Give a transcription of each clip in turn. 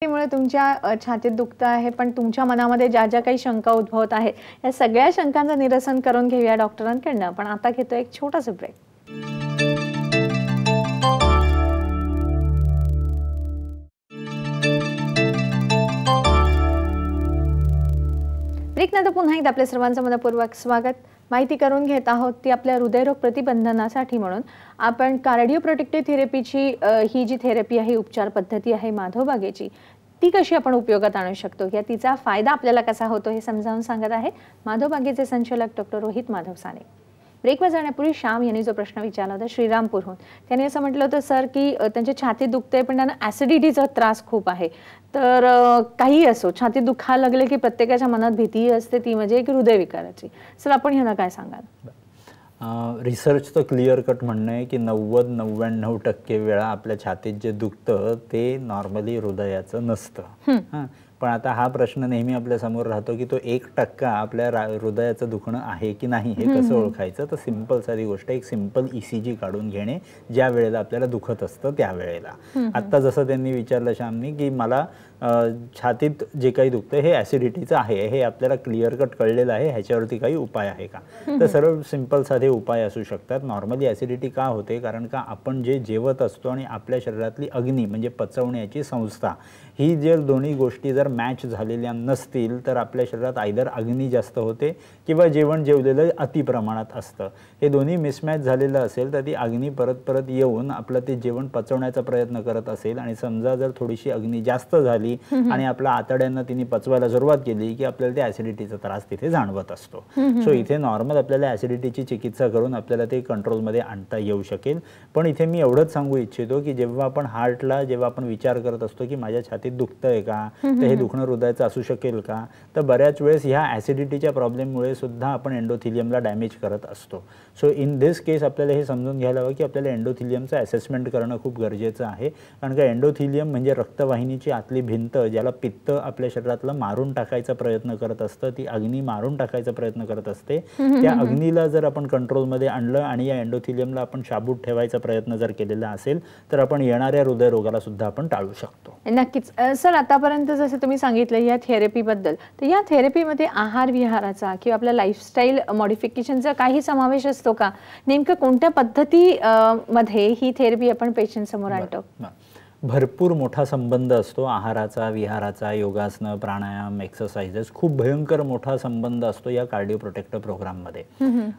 मुळे तुमच्या छातीत दुखतं आहे, पण तुमच्या मनामध्ये ज्या ज्या काही शंका उद्भवत आहे, या सगळ्या शंकांचं निरसन करून घेऊया डॉक्टरांकडनं. पण आता घेतो एक छोटासा ब्रेक. ब्रेकनंतर पुन्हा एकदा आपल्या सर्वांचं मनपूर्वक स्वागत. माहिती करून घेत आहोत ती आपल्या हृदयरोग प्रतिबंधनासाठी म्हणून आपण कार्डिओ प्रोटेक्टिव्ह थेरपीची ही जी थेरपी आहे, उपचार पद्धती आहे माधव बागेची, ती कशी आपण उपयोगात आणू शकतो किंवा तिचा फायदा आपल्याला कसा होतो हे समजावून सांगत आहे माधव बागेचे संचालक डॉक्टर रोहित माधव साने. ब्रेकवर जाण्यापूर्वी श्याम यांनी जो प्रश्न विचारला होता श्रीरामपूरहून, त्यांनी असं म्हटलं होतं सर की त्यांच्या छातीत दुखते पण त्यांना ॲसिडिटीचा त्रास खूप आहे. तर काही असो, छातीत दुखायला लागले की प्रत्येकाच्या मनात भीती असते, ती म्हणजे एक हृदयविकाराची. सर आपण ह्यांना काय सांगाल? रिसर्चचं क्लिअर कट म्हणणं आहे की 90-99% वेळा आपल्या छातीत जे दुखतं ते नॉर्मली हृदयाचं नसतं. पण आता हा प्रश्न नेहमी आपल्या समोर राहतो की तो 1% आपल्या हृदयाचं दुखणं आहे की नाही हे कसं ओळखायचं. तर सिंपल साधी गोष्ट, एक सिंपल ECG काढून घेणे ज्या वेळेला आपल्याला दुखत असतं त्यावेळेला. आत्ता जसं त्यांनी विचारलं श्यामनी की मला छातीत जे काही दुखतं हे ॲसिडिटीचं आहे, हे आपल्याला क्लिअर कट कळलेलं आहे, ह्याच्यावरती काही उपाय आहे का? तर सरळ सिंपल साधे उपाय असू शकतात. नॉर्मली ॲसिडिटी का होते? कारण का आपण जे जेवत असतो आणि आपल्या शरीरातली अग्नी म्हणजे पचवण्याची संस्था, ही जर दोन्ही गोष्टी जर मॅच झालेल्या नसतील तर आपल्या शरीरात आयदर अग्नी जास्त होते किंवा जेवण जेवलेलं अति प्रमाणात असतं. हे दोन्ही मिसमॅच झालेलं असेल तर ती अग्नी परत परत येऊन आपलं ते जेवण पचवण्याचा प्रयत्न करत असेल आणि समजा जर थोडीशी अग्नी जास्त झाली आणि आपल्या आतड्यांना तिने पचवायला सुरुवात केली की आपल्याला ते ॲसिडिटीचा त्रास तिथे जाणवत असतो. सो इथे नॉर्मल आपल्याला ॲसिडिटीची चिकित्सा करून आपल्याला ते कंट्रोलमध्ये आणता येऊ शकेल. पण इथे मी एवढंच सांगू इच्छितो की जेव्हा आपण हार्टला जेव्हा आपण विचार करत असतो की माझ्या छातीत दुखतंय का, तर हे दुखणं हृदयाचं असू शकेल का, तर बऱ्याच वेळेस ह्या ॲसिडिटीच्या प्रॉब्लेममुळे सुद्धा आपण एंडोथिलियमला डॅमेज करत असतो. सो इन दिस केस आपल्याला हे समजून घ्यायला हवं की आपल्याला एंडोथिलियमचं असेसमेंट करणं खूप गरजेचं आहे. कारण का एंडोथिलियम म्हणजे रक्तवाहिनीची आतली भिंत, ज्याला पित्त आपल्या शरीरातलं मारून टाकायचा प्रयत्न करत असतं, ती अग्नी मारून टाकायचा प्रयत्न करत असते. त्या अग्नीला जर आपण कंट्रोलमध्ये आणलं आणि या एंडोथिलियमला आपण शाबूत ठेवायचा प्रयत्न जर केलेला असेल तर आपण येणाऱ्या हृदयरोगाला सुद्धा आपण टाळू शकतो. नक्कीच. सर आतापर्यंत जसं तुम्ही सांगितलं या थेरपीबद्दल, तर या थेरपीमध्ये आहार विहाराचा किंवा आपल्या लाईफस्टाईल मॉडिफिकेशनचा काही समावेश असतो का? नेमकं कोणत्या पद्धती मध्ये ही थेरपी आपण पेशंट समोर आणतो? भरपूर मोठा संबंध असतो आहाराचा, विहाराचा, योगासनं, प्राणायाम, एक्सरसाइजेस, खूप भयंकर मोठा संबंध असतो या कार्डिओ प्रोटेक्टिव्ह प्रोग्राममध्ये.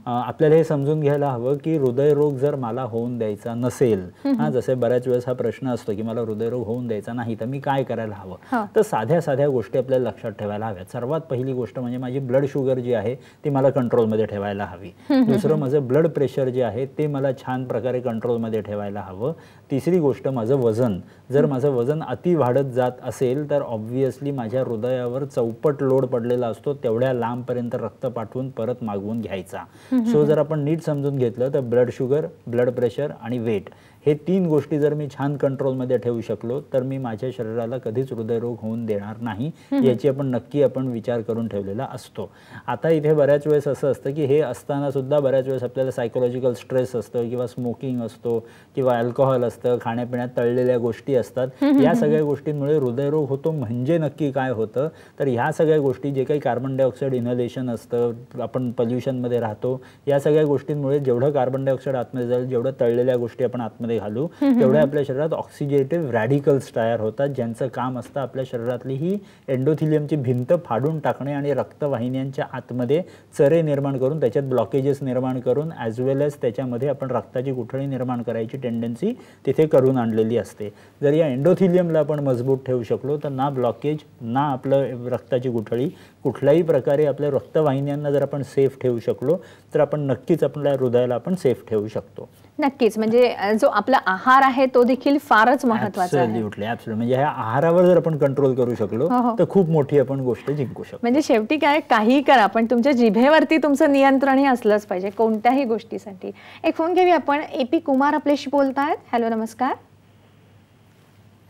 आपल्याला हे समजून घ्यायला हवं की हृदयरोग जर मला होऊन द्यायचा नसेल, जसे बऱ्याच वेळेस हा प्रश्न असतो की मला हृदयरोग होऊन द्यायचा नाही तर मी काय करायला हवं. तर साध्या साध्या गोष्टी आपल्याला लक्षात ठेवायला हव्यात. सर्वात पहिली गोष्ट म्हणजे माझी ब्लड शुगर जी आहे ती मला कंट्रोलमध्ये ठेवायला हवी. दुसरं माझं ब्लड प्रेशर जे आहे ते मला छान प्रकारे कंट्रोलमध्ये ठेवायला हवं. तिसरी गोष्ट माझं वजन, जर माझं वजन अति वाढत जात असेल तर ऑब्व्हियसली माझ्या हृदयावर चौपट लोड पडलेला असतो, तेवढ्या लांबपर्यंत रक्त पाठवून परत मागवून घ्यायचा. सो जर आपण नीट समजून घेतलं तर ब्लड शुगर, ब्लड प्रेशर आणि वेट, हे 3 गोष्टी जर मी छान कंट्रोलमध्ये ठेवू शकलो तर मी माझ्या शरीराला कधीच हृदयरोग होऊन देणार नाही, याची आपण विचार करून ठेवलेला असतो. आता इथे बऱ्याच वेळेस असं असतं की हे असताना सुद्धा बऱ्याच वेळेस आपल्याला सायकोलॉजिकल स्ट्रेस असतं किंवा स्मोकिंग असतो किंवा अल्कोहोल असतं, खाण्यापिण्यात तळलेल्या गोष्टी असतात. या सगळ्या गोष्टींमुळे हृदयरोग होतो. म्हणजे नक्की काय होतं तर ह्या सगळ्या गोष्टी, जे काही कार्बन डायऑक्साईड इनहेलेशन असतं, आपण पोल्युशनमध्ये राहतो, या सगळ्या गोष्टींमुळे जेवढं कार्बन डायऑक्साईड आतमध्ये जाईल, जेवढं तळलेल्या गोष्टी आपण आतमध्ये घालू, तेवढ्या आपल्या शरीरात ऑक्सिडेटिव्ह रॅडिकल्स तयार होतात, ज्यांचं काम असतं आपल्या शरीरातली ही एंडोथिलियमची भिंत फाडून टाकणे आणि रक्तवाहिन्यांच्या आतमध्ये चरे निर्माण करून त्याच्यात ब्लॉकेजेस निर्माण करून ॲज वेल एज त्याच्यामध्ये आपण रक्ताची गुठळी निर्माण करायची टेंडन्सी तिथे करून आणलेली असते. जर या एंडोथिलियमला आपण मजबूत ठेवू शकलो तर ना ब्लॉकेज, ना आपलं रक्ताची गुठळी, कुठल्याही प्रकारे आपल्या रक्तवाहिन्यांना जर आपण सेफ ठेवू शकलो तर आपण नक्कीच आपल्या हृदयाला आपण सेफ ठेवू शकतो. नक्कीच. म्हणजे जो आपला आहार आहे तो देखील फारच महत्त्वाचा आहे. ॲब्सोल्युटली. म्हणजे ह्या आहारावर जर आपण कंट्रोल करू शकलो तर खूप मोठी आपण गोष्ट जिंकू शकतो. म्हणजे शेवटी काय, काही करा पण तुमच्या जिभेवरती तुमचं नियंत्रण हे असलंच पाहिजे कोणत्याही गोष्टीसाठी. एक फोन घेऊया आपण. AP कुमार आपल्याशी बोलतायत. हॅलो, नमस्कार.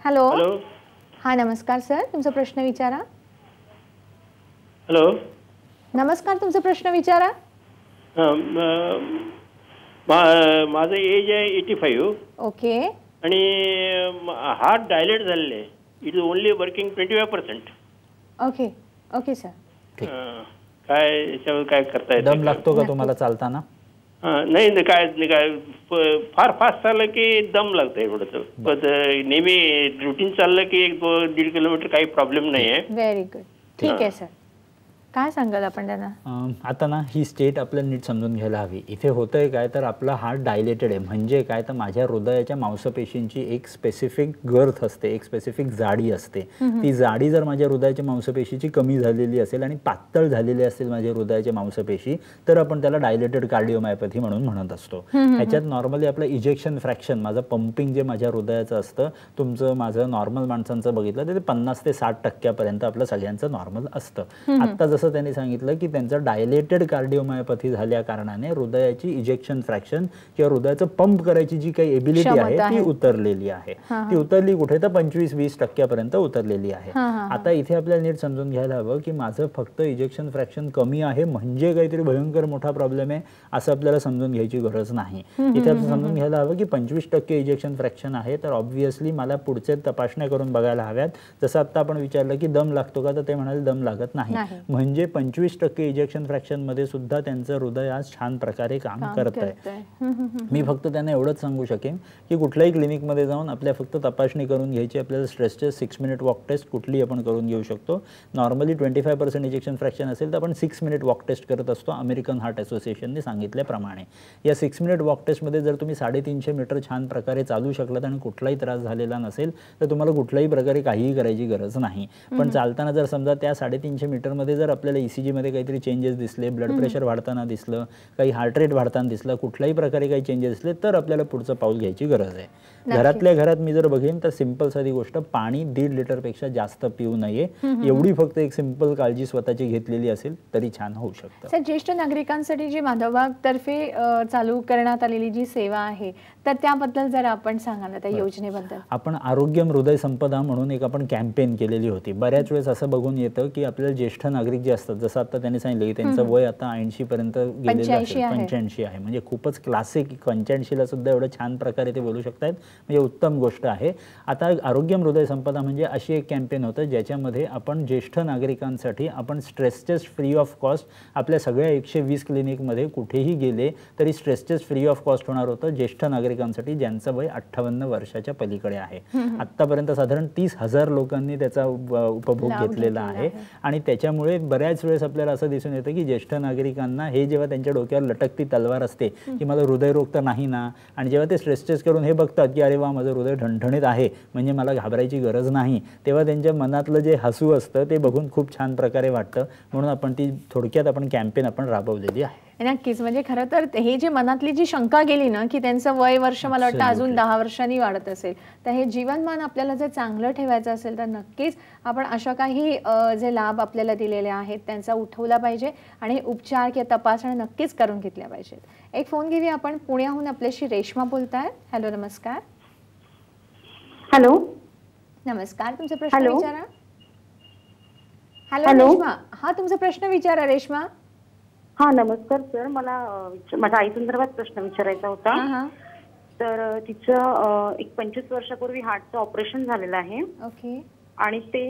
हॅलो. हा, नमस्कार सर, तुमचा प्रश्न विचारा. हॅलो, नमस्कार, तुमचा प्रश्न विचारा. माझं एज आहे 85. ओके. आणि हार्ट डायलेट झालेले आहे. It is only working 25%. Okay okay sir. काय याच्यावर काय करता येतं? दम लागतो का तुम्हाला चालताना? नाही काय फार फास्ट चाललं की दम लागतंय थोडंसं. पण नेहमी रुटीन चाललं की 1-1.5 किलोमीटर काही प्रॉब्लेम नाही आहे. Very good. ठीक आहे सर. काय सांगाल आपण त्यांना? आता ना ही स्टेट आपल्याला नीट समजून घ्यायला हवी. इथे होतंय काय तर आपला हार्ट डायलेटेड आहे. म्हणजे काय तर माझ्या हृदयाच्या मांसपेशींची एक स्पेसिफिक गर्थ असते, एक स्पेसिफिक जाडी असते. ती जाडी जर माझ्या हृदयाच्या मांसपेशीची कमी झालेली असेल आणि पातळ झालेली असेल माझ्या हृदयाच्या मांसपेशी, तर आपण त्याला डायलेटेड कार्डिओमायोपॅथी म्हणून म्हणत असतो. ह्याच्यात नॉर्मली आपलं इजेक्शन फ्रॅक्शन, माझं पंपिंग जे माझ्या हृदयाचं असतं, तुमचं माझं नॉर्मल माणसांचं बघितलं तर ते 50 ते 60% आपलं सगळ्यांचं नॉर्मल असतं. आता जसं त्यांनी सांगितलं की त्यांचं डायलेटेड कार्डिओमायोपॅथी झाल्या कारणाने हृदयाची इजेक्शन फ्रॅक्शन किंवा हृदयाचं पंप करायची जी काही एबिलिटी आहे ती उतरलेली आहे. ती उतरली कुठे तर 25-20% उतरलेली आहे. आता इथे आपल्याला नीट समजून घ्यायला हवं की माझं फक्त इजेक्शन फ्रॅक्शन कमी आहे म्हणजे काहीतरी भयंकर मोठा प्रॉब्लेम आहे असं आपल्याला समजून घ्यायची गरज नाही. इथे आपण समजून घ्यायला हवं की 25% इजेक्शन फ्रॅक्शन आहे तर ऑब्व्हियसली मला पुढचे तपासण्या करून बघायला हव्यात. जसं आता आपण विचारलं की दम लागतो का, तर ते म्हणाले दम लागत नाही. म्हणजे 25% इजेक्शन फ्रॅक्शन मध्ये सुद्धा त्यांचं हृदय आज छान प्रकारे काम करत आहे. मी फक्त त्यांना एवढंच सांगू शकेन की कुठल्याही क्लिनिकमध्ये जाऊन आपल्या फक्त तपासणी करून घ्यायची. आपल्याला stress test 6 minute walk test कुठली आपण करून घेऊ शकतो. नॉर्मली 25% इजेक्शन फ्रॅक्शन असेल तर आपण 6 मिनिट वॉक टेस्ट करत असतो अमेरिकन हार्ट असोसिएशनने सांगितल्याप्रमाणे. या 6 मिनिट वॉक टेस्टमध्ये जर तुम्ही 350 मीटर छान प्रकारे चालू शकलात आणि कुठलाही त्रास झालेला नसेल तर तुम्हाला कुठल्याही प्रकारे काहीही करायची गरज नाही. पण चालताना जर समजा त्या 350 मीटरमध्ये जर आपल्याला ECG मध्ये काहीतरी चेंजेस दिसले, ब्लड प्रेशर वाढताना दिसलं, काही हार्ट रेट वाढताना दिसलं, कुठल्याही प्रकारे काही चेंजेस दिसले तर आपल्याला पुढचं पाऊल घ्यायची गरज आहे. घरातल्या घरात मी जर बघेन तर सिंपल साधी गोष्ट, पाणी 1.5 लिटरपेक्षा जास्त पिऊ नये. एवढी फक्त एक सिंपल काळजी स्वतःची घेतलेली असेल तरी छान होऊ शकतं. सर, ज्येष्ठ नागरिकांसाठी जी माधवबाग तर्फे चालू करण्यात आलेली जी सेवा आहे तर त्याबद्दल जरा आपण सांगा ना, त्या योजनेबद्दल. आपण आरोग्यम हृदय संपदा म्हणून एक आपण कॅम्पेन केलेली होती. बऱ्याच वेळेस असं बघून येतं की आपल्याला ज्येष्ठ नागरिक जे असतात, जसं आता त्यांनी सांगितलं की त्यांचं वय आता 80 पर्यंत गेलेलं असेल, 85 आहे, म्हणजे खूपच क्लासिक. 85ला सुद्धा एवढं छान प्रकारे ते बोलू शकतात, म्हणजे उत्तम गोष्ट आहे. आता आरोग्यम हृदय संपदा म्हणजे अशी एक कॅम्पेन होतं ज्याच्यामध्ये आपण ज्येष्ठ नागरिकांसाठी आपण stress test free of cost आपल्या सगळ्या 120 क्लिनिकमध्ये कुठेही गेले तरी stress test free of cost होणार होतं ज्येष्ठ नागरिकांसाठी ज्यांचं वय 58 वर्षाच्या पलीकडे आहे. आतापर्यंत साधारण 30,000 लोकांनी त्याचा उपभोग घेतलेला आहे. आणि त्याच्यामुळे बऱ्याच वेळेस आपल्याला असं दिसून येतं की ज्येष्ठ नागरिकांना हे जेव्हा त्यांच्या डोक्यावर लटकती तलवार असते की मला हृदयरोग तर नाही ना, आणि जेव्हा ते स्ट्रेस टेस्ट करून हे बघतात की अरे वा माझं हृदय ठणठणीत आहे म्हणजे मला घाबरायची गरज नाही, तेव्हा त्यांच्या मनातलं जे हसू असतं ते बघून खूप छान प्रकारे वाटतं. म्हणून आपण ती थोडक्यात आपण कॅम्पेन आपण राबवलेली आहे. नक्कीच. म्हणजे खरं तर हे जे मनातली जी शंका गेली ना की त्यांचं वय वर्ष मला वाटतं अजून 10 वर्षांनी वाढत असेल, तर हे जीवनमान आपल्याला जर चांगलं ठेवायचं असेल तर नक्कीच आपण अशा काही जे लाभ आपल्याला दिलेले आहेत त्यांचा उठवला पाहिजे आणि उपचार किंवा तपासण्या नक्कीच करून घेतल्या पाहिजेत. एक फोन घेऊया आपण. पुण्याहून आपल्याशी रेश्मा बोलतायत. हॅलो, नमस्कार. हॅलो. नमस्कार, तुमचा प्रश्न विचारा. हॅलो रेश्मा, हा तुमचा प्रश्न विचारा रेश्मा. हा, नमस्कार सर. मला माझ्या आई संदर्भात प्रश्न विचारायचा होता. तर तिचं एक 25 वर्षापूर्वी हार्टचं ऑपरेशन झालेलं आहे. ओके. आणि ते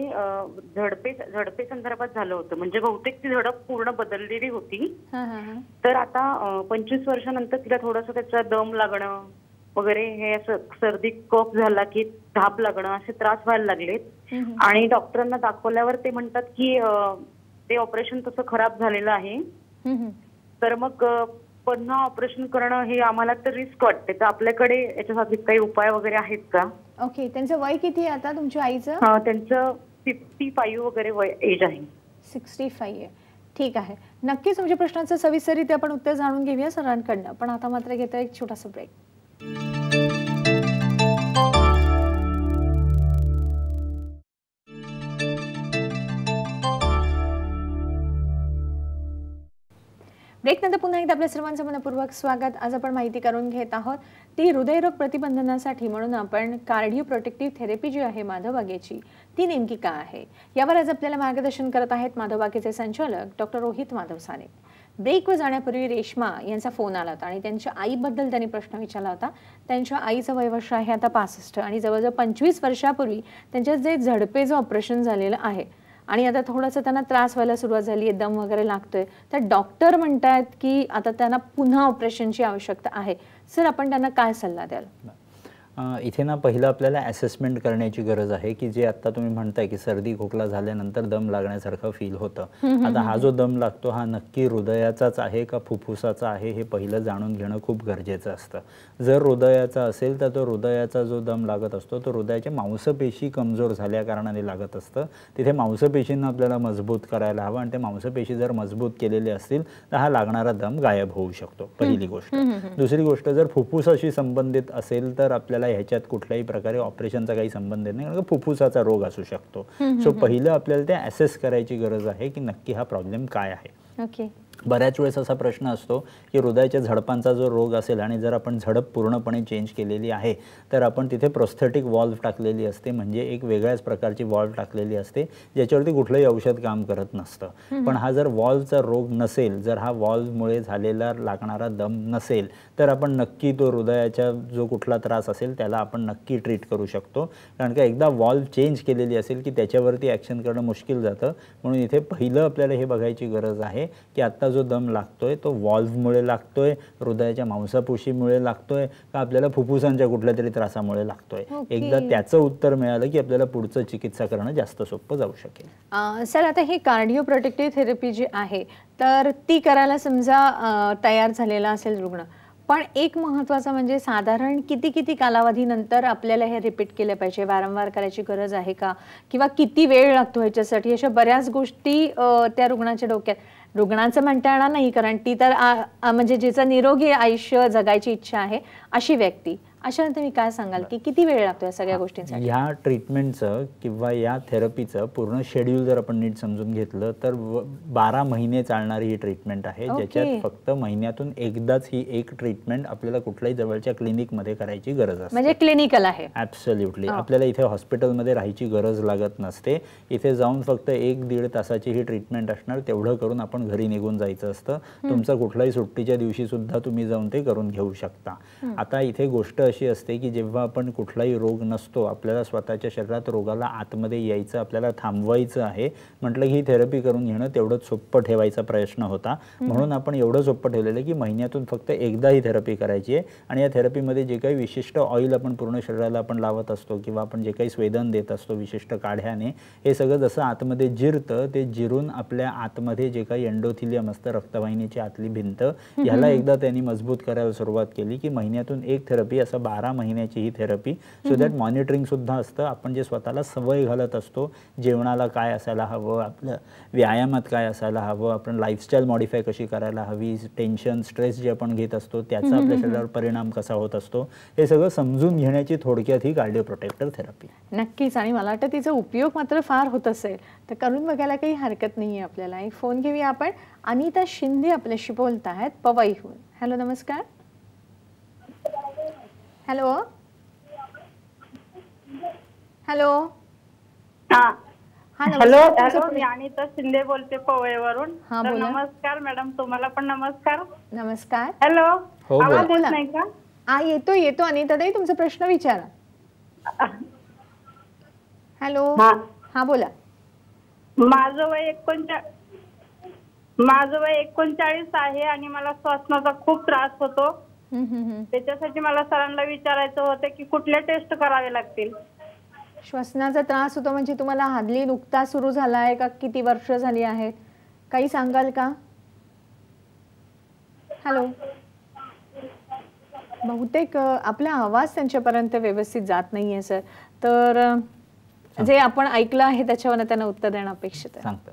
झडपे संदर्भात झालं होतं, म्हणजे बहुतेक ती झडप पूर्ण बदललेली होती. तर आता 25 वर्षानंतर तिला थोडंसं त्याचा दम लागणं वगैरे, हे असं सर्दी कफ झाला की धाप लागणं असे त्रास व्हायला लागलेत. आणि डॉक्टरांना दाखवल्यावर ते म्हणतात की ते ऑपरेशन तसं खराब झालेलं आहे, तर मग पुन्हा ऑपरेशन करणं हे आम्हाला तर रिस्क वाटते. तर आपल्याकडे याच्यासाठी काही उपाय वगैरे आहेत का? ओके. त्यांचं वय किती आहे आता तुमच्या आईचं? त्यांचं 55 वगैरे वय एज आहे. 65 आहे. ठीक आहे. नक्कीच तुमच्या प्रश्नाचं सविस्तररित्या आपण उत्तर जाणून घेऊया सरांकडनं. पण आता मात्र घेतो एक छोटासा ब्रेक. ब्रेकनंतर पुन्हा एकदा आपल्या सर्वांचं मनपूर्वक स्वागत. आज आपण माहिती करून घेत आहोत ती हृदयरोग प्रतिबंधनासाठी म्हणून आपण कार्डिओ प्रोटेक्टिव्ह थेरपी जी आहे माधवबागेची ती नेमकी काय आहे यावर आज आपल्याला मार्गदर्शन करत आहेत माधवबागेचे संचालक डॉक्टर रोहित माधव साने. ब्रेकवर जाण्यापूर्वी रेश्मा यांचा फोन आला होता आणि त्यांच्या आईबद्दल त्यांनी प्रश्न विचारला होता. त्यांच्या आईचं वयवर्ष आहे आता 65 आणि जवळजवळ 25 वर्षापूर्वी त्यांच्या जे झडपेचं ऑपरेशन झालेलं आहे आणि आता थोडासा त्यांना त्रास व्हायला सुरुवात झाली आहे, दम वगैरे लागतोय, तर डॉक्टर म्हणतात की आता त्यांना पुन्हा ऑपरेशनची आवश्यकता आहे. सर, आपण त्यांना काय सल्ला द्याल? इथे ना पहिलं आपल्याला असेसमेंट करण्याची गरज आहे की जे आता तुम्ही म्हणताय की सर्दी खोकला झाल्यानंतर दम लागण्यासारखं फील होतं. आता हा जो दम लागतो हा नक्की हृदयाचाच आहे का फुफ्फुसाचा आहे हे पहिलं जाणून घेणं खूप गरजेचं असतं. जर हृदयाचा असेल तर तो हृदयाचा जो दम लागत असतो तो हृदयाच्या मांसपेशी कमजोर झाल्या कारणाने लागत असतं. तिथे मांसपेशींना आपल्याला मजबूत करायला हवं आणि ते मांसपेशी जर मजबूत केलेले असतील तर हा लागणारा दम गायब होऊ शकतो, पहिली गोष्ट. दुसरी गोष्ट, जर फुफ्फुसाशी संबंधित असेल तर आपल्याला ह्याच्यात कुठल्याही प्रकारे ऑपरेशनचा काही संबंध नाही, कारण फुफ्फुसाचा रोग असू शकतो. सो पहिलं आपल्याला ते असेस करायची गरज आहे की नक्की हा प्रॉब्लेम काय आहे. ओके. बऱ्याच वेळेस असा प्रश्न असतो की हृदयाच्या झडपांचा जो रोग असेल आणि जर आपण झडप पूर्णपणे चेंज केलेली आहे तर आपण तिथे प्रोस्थेटिक वॉल्व टाकलेली असते, म्हणजे एक वेगळ्याच प्रकारची वॉल्व टाकलेली असते ज्याच्यावरती कुठलंही औषध काम करत नसतं. पण हा जर वॉल्वचा रोग नसेल, जर हा वॉल्वमुळे झालेला लागणारा दम नसेल तर आपण नक्की तो हृदयाचा जो कुठला त्रास असेल त्याला आपण नक्की ट्रीट करू शकतो. कारण का एकदा वॉल्व चेंज केलेली असेल की त्याच्यावरती ॲक्शन करणं मुश्किल जातं. म्हणून इथे पहिलं आपल्याला हे बघायची गरज आहे की आता जो दम लागतोय तो वॉल्व्हमुळे लागतोय, हृदयाच्या मांसपेशीमुळे लागतोय का आपल्याला फुफ्फुसांच्या कुठल्या तरी त्रासामुळे लागतोय. एकदा त्याचं उत्तर मिळालं की आपल्याला पुढचं चिकित्सा करणं जास्त सोपं जाऊ शकेल. सर, आता ही कार्डिओ प्रोटेक्टिव्ह थेरपी जी आहे तर ती करायला समजा तयार झालेला असेल रुग्ण, पण एक महत्त्वाचं म्हणजे साधारण किती कालावधीनंतर आपल्याला हे रिपीट केलं पाहिजे, वारंवार करायची गरज आहे का, किंवा किती वेळ लागतो ह्याच्यासाठी, अशा बऱ्याच गोष्टी त्या रुग्णाच्या डोक्यात. रुग्णाचं म्हणता येणार नाही कारण ती तर म्हणजे जिचं निरोगी आयुष्य जगायची इच्छा आहे अशी व्यक्ती, अशा तुम्ही काय सांगाल की किती वेळ लागतो या सगळ्या गोष्टींसाठी? या ट्रीटमेंटचं किंवा या थेरपीचं पूर्ण शेड्यूल जर आपण नीट समजून घेतलं तर 12 महिने चालणारी ही ट्रीटमेंट आहे, ज्याच्यात फक्त महिन्यातून एकदाच ही एक ट्रीटमेंट आपल्याला कुठल्याही जवळच्या क्लिनिकमध्ये करायची गरज असते. म्हणजे क्लिनिकल आहे. ॲब्सोल्युटली. आपल्याला इथे हॉस्पिटलमध्ये राहायची गरज लागत नसते. इथे जाऊन फक्त 1-1.5 तासाची ही ट्रीटमेंट असणार, तेवढं करून आपण घरी निघून जायचं असतं. तुमचं कुठल्याही सुट्टीच्या दिवशी सुद्धा तुम्ही जाऊन ते करून घेऊ शकता. आता इथे गोष्ट अशी असते की जेव्हा आपण कुठलाही रोग नसतो, आपल्याला स्वतःच्या शरीरात रोगाला आतमध्ये यायचं, आपल्याला थांबवायचं आहे म्हटलं की ही थेरपी करून घेणं तेवढंच सोपं ठेवायचा प्रयत्न होता. म्हणून आपण एवढं सोपं ठेवलेलं की महिन्यातून फक्त एकदा ही थेरपी करायची आहे आणि या थेरपीमध्ये जे काही विशिष्ट ऑइल आपण पूर्ण शरीराला आपण लावत असतो किंवा आपण जे काही स्वेदन देत असतो विशिष्ट काढ्याने, हे सगळं जसं आतमध्ये जिरतं ते जिरून आपल्या आतमध्ये जे काही एंडोथिलियम असतं, रक्तवाहिनीची आतली भिंत, ह्याला एकदा त्यांनी मजबूत करायला सुरुवात केली की महिन्यातून एक थेरपी, असं 12 महिन्याची ही थेरपी. सो दॅट मॉनिटरिंग सुद्धा असतं. आपण जे स्वतःला सवय घालत असतो, जेवणाला काय असायला हवं, आपलं व्यायामात काय असायला हवं, आपण लाईफस्टाईल मॉडिफाय कशी करायला हवी, टेन्शन स्ट्रेस जे आपण घेत असतो त्याचा आपल्या शरीरावर परिणाम कसा होत असतो, हे सगळं समजून घेण्याची थोडक्यात ही कार्डिओ प्रोटेक्टर थेरपी. नक्कीच. आणि मला वाटतं तिचा उपयोग मात्र फार होत असेल तर करून बघायला काही हरकत नाही आहे आपल्याला. एक फोन घेऊया आपण. अनिता शिंदे आपल्याशी बोलत आहेत पवईहून. हॅलो, नमस्कार. हॅलो हॅलो हॅलो, मी अनिता शिंदे बोलते पवईवरून. नमस्कार मॅडम, तुम्हाला पण नमस्कार. नमस्कार. हॅलो, आवाज बोला नाही का? येतो अनिता ताई, तुमचा प्रश्न विचारा. हॅलो, हा बोला. माझं वय 39 आहे आणि मला श्वासनाचा खूप त्रास होतो. त्याच्यासाठी मला सरांना विचारायचं होतं की कुठल्या टेस्ट करावे लागतील? श्वसनाचा त्रास होतो म्हणजे तुम्हाला हल्ली नुकता सुरू झाला आहे का किती वर्ष झाली आहेत, काही सांगाल का? हॅलो, बहुतेक आपला आवाज त्यांच्यापर्यंत व्यवस्थित जात नाहीये सर, तर जे आपण ऐकलं आहे त्याच्यावर त्यांना उत्तर देणं अपेक्षित आहे. सांगतो.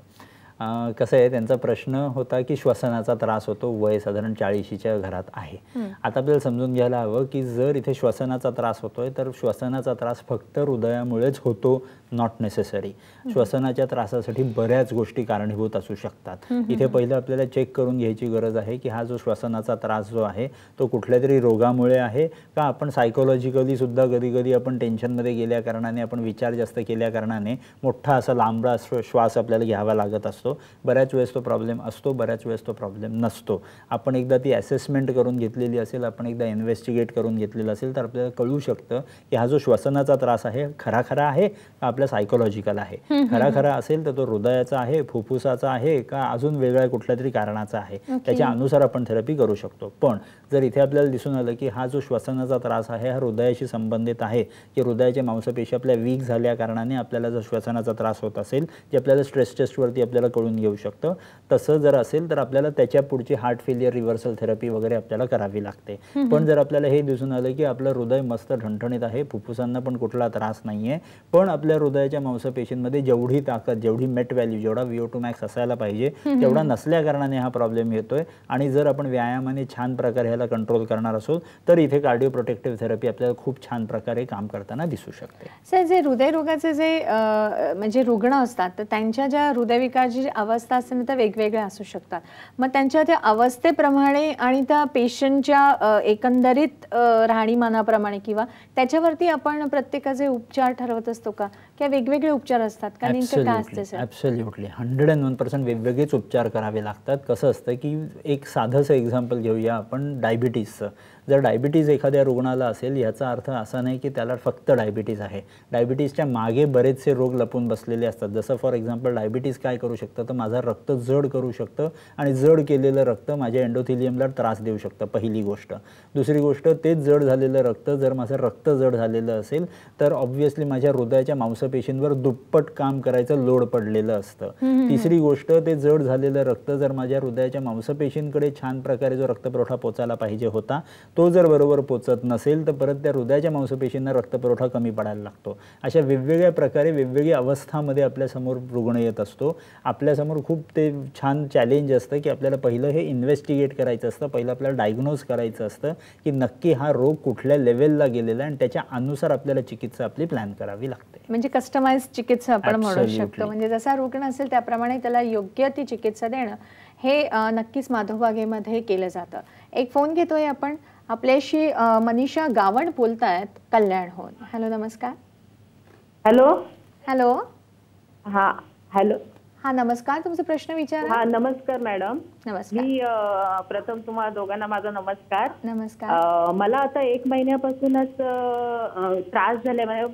कसं आहे, त्यांचा प्रश्न होता की श्वसनाचा त्रास होतो, वय साधारण 40च्या घरात आहे. आता आपल्याला समजून घ्यायला हवं की जर इथे श्वसनाचा त्रास होतोय तर श्वसनाचा त्रास फक्त हृदयामुळेच होतो, नॉट नेसेसरी. श्वसनाच्या त्रासासाठी बऱ्याच गोष्टी कारणीभूत असू शकतात. इथे पहिलं आपल्याला चेक करून घ्यायची गरज आहे की हा जो श्वसनाचा त्रास जो आहे तो कुठल्या तरी रोगामुळे आहे का, आपण सायकोलॉजिकली सुद्धा कधी कधी आपण टेन्शनमध्ये गेल्या कारणाने, आपण विचार जास्त केल्या कारणाने मोठा असा लांबडा श्वास आपल्याला घ्यावा लागत असतो. असतो. बऱ्याच वेळेस तो प्रॉब्लेम असतो, बऱ्याच वेळेस तो प्रॉब्लेम नसतो. आपण एकदा ती असेसमेंट करून घेतलेली असेल, आपण एकदा इन्व्हेस्टिगेट करून घेतलेलं असेल तर आपल्याला कळू शकतं की हा जो श्वसनाचा त्रास आहे खरा आहे का आपल्या सायकोलॉजिकल आहे. खरा असेल तर तो हृदयाचा आहे, फुफ्फुसाचा आहे का अजून वेगळ्या कुठल्या तरी कारणाचा आहे. त्याच्या अनुसार आपण थेरपी करू शकतो. पण जर इथे आपल्याला दिसून आलं की हा जो श्वसनाचा त्रास आहे हा हृदयाशी संबंधित आहे, की हृदयाच्या मांसपेशी आपल्या वीक झाल्या कारणाने आपल्याला जर श्वसनाचा त्रास होत असेल, जे आपल्याला स्ट्रेस टेस्टवरती आपल्याला कळून घेऊ शकतं, तसं जर असेल तर आपल्याला त्याच्या पुढची हार्ट फेलियर रिव्हर्सल थेरपी वगैरे आपल्याला करावी लागते. पण जर आपल्याला हे दिसून आलं की आपलं हृदय मस्त ठणठणीत आहे, फुफ्फुसांना पण कुठला त्रास नाहीये, पण आपल्या हृदयाच्या मांसपेशींमध्ये जेवढी ताकद, जेवढी मेट व्हॅल्यू, जेवढा VO2 max असायला पाहिजे तेवढा नसल्या कारणाने हा प्रॉब्लेम येतोय, आणि जर आपण व्यायामाने छान प्रकारे ह्याला कंट्रोल करणार असो तर इथे कार्डिओ प्रोटेक्टिव्ह थेरपी आपल्याला खूप छान प्रकारे काम करताना दिसू शकते. सर, जे हृदयरोगाचे जे म्हणजे रुग्ण असतात तर त्यांच्या ज्या हृदयविकाराची अवस्था असते ना त्या वेगवेगळ्या असू शकतात. मग त्यांच्या त्या अवस्थेप्रमाणे आणि त्या पेशंटच्या एकंदरीत राहणीमानाप्रमाणे किंवा त्याच्यावरती आपण प्रत्येकाचे उपचार ठरवत असतो का, किंवा वेगवेगळे उपचार असतात का, नेमकं काय असते सर? ॲब्सोल्युटली 101% वेगवेगळेच उपचार करावे लागतात. कसं असतं की एक साधंसं एक्झाम्पल घेऊया आपण डायबिटीजचं. जर डायबिटीज एखाद्या रुग्णाला असेल याचा अर्थ असा नाही की त्याला फक्त डायबिटीज आहे. डायबिटीजच्या मागे बरेचसे रोग लपून बसलेले असतात. जसं फॉर एक्झाम्पल डायबिटीज काय करू शकतं तर माझं रक्त जड करू शकतं, आणि जड केलेलं रक्त माझ्या एंडोथिलियमला त्रास देऊ शकतं, पहिली गोष्ट. दुसरी गोष्ट, तेच जड झालेलं रक्त जर माझं रक्त जड झालेलं असेल तर ऑब्व्हियसली माझ्या हृदयाच्या मांसपेशींवर दुप्पट काम करायचं लोड पडलेलं असतं. तिसरी गोष्ट, ते जड झालेलं रक्त जर माझ्या हृदयाच्या मांसपेशींकडे छान प्रकारे जो रक्तपुरवठा पोचायला पाहिजे होता तो जर बरोबर पोचत नसेल तर परत त्या हृदयाच्या मांसपेशींना रक्तपुरवठा कमी पडायला लागतो. अशा वेगवेगळ्या प्रकारे वेगवेगळ्या अवस्थांमध्ये आपल्यासमोर रुग्ण येत असतो. आपल्यासमोर खूप ते छान चॅलेंज असतं की आपल्याला पहिलं हे इन्व्हेस्टिगेट करायचं असतं, पहिलं आपल्याला डायग्नोज करायचं असतं की नक्की हा रोग कुठल्या लेवलला गेलेला आहे, आणि त्याच्या अनुसार आपल्याला चिकित्सा आपली प्लॅन करावी लागते. म्हणजे कस्टमाइज चिकित्सा आपण म्हणू शकतो. म्हणजे जसा रुग्ण असेल त्याप्रमाणे त्याला योग्य ती चिकित्सा देणं हे नक्कीच माधवबागेमध्ये केलं जातं. एक फोन घेतोय आपण. आपल्याशी मनीषा गावण बोलतायत कल्याणहून. हॅलो, नमस्कार. हॅलो. हा, हॅलो. हा, नमस्कार. तुमचा प्रश्न विचारा. हा, नमस्कार मॅडम. नमस्कार. मी प्रथम तुम्हा दोघांना माझा नमस्कार. नमस्कार. मला आता 1 महिन्यापासूनच त्रास झालाय.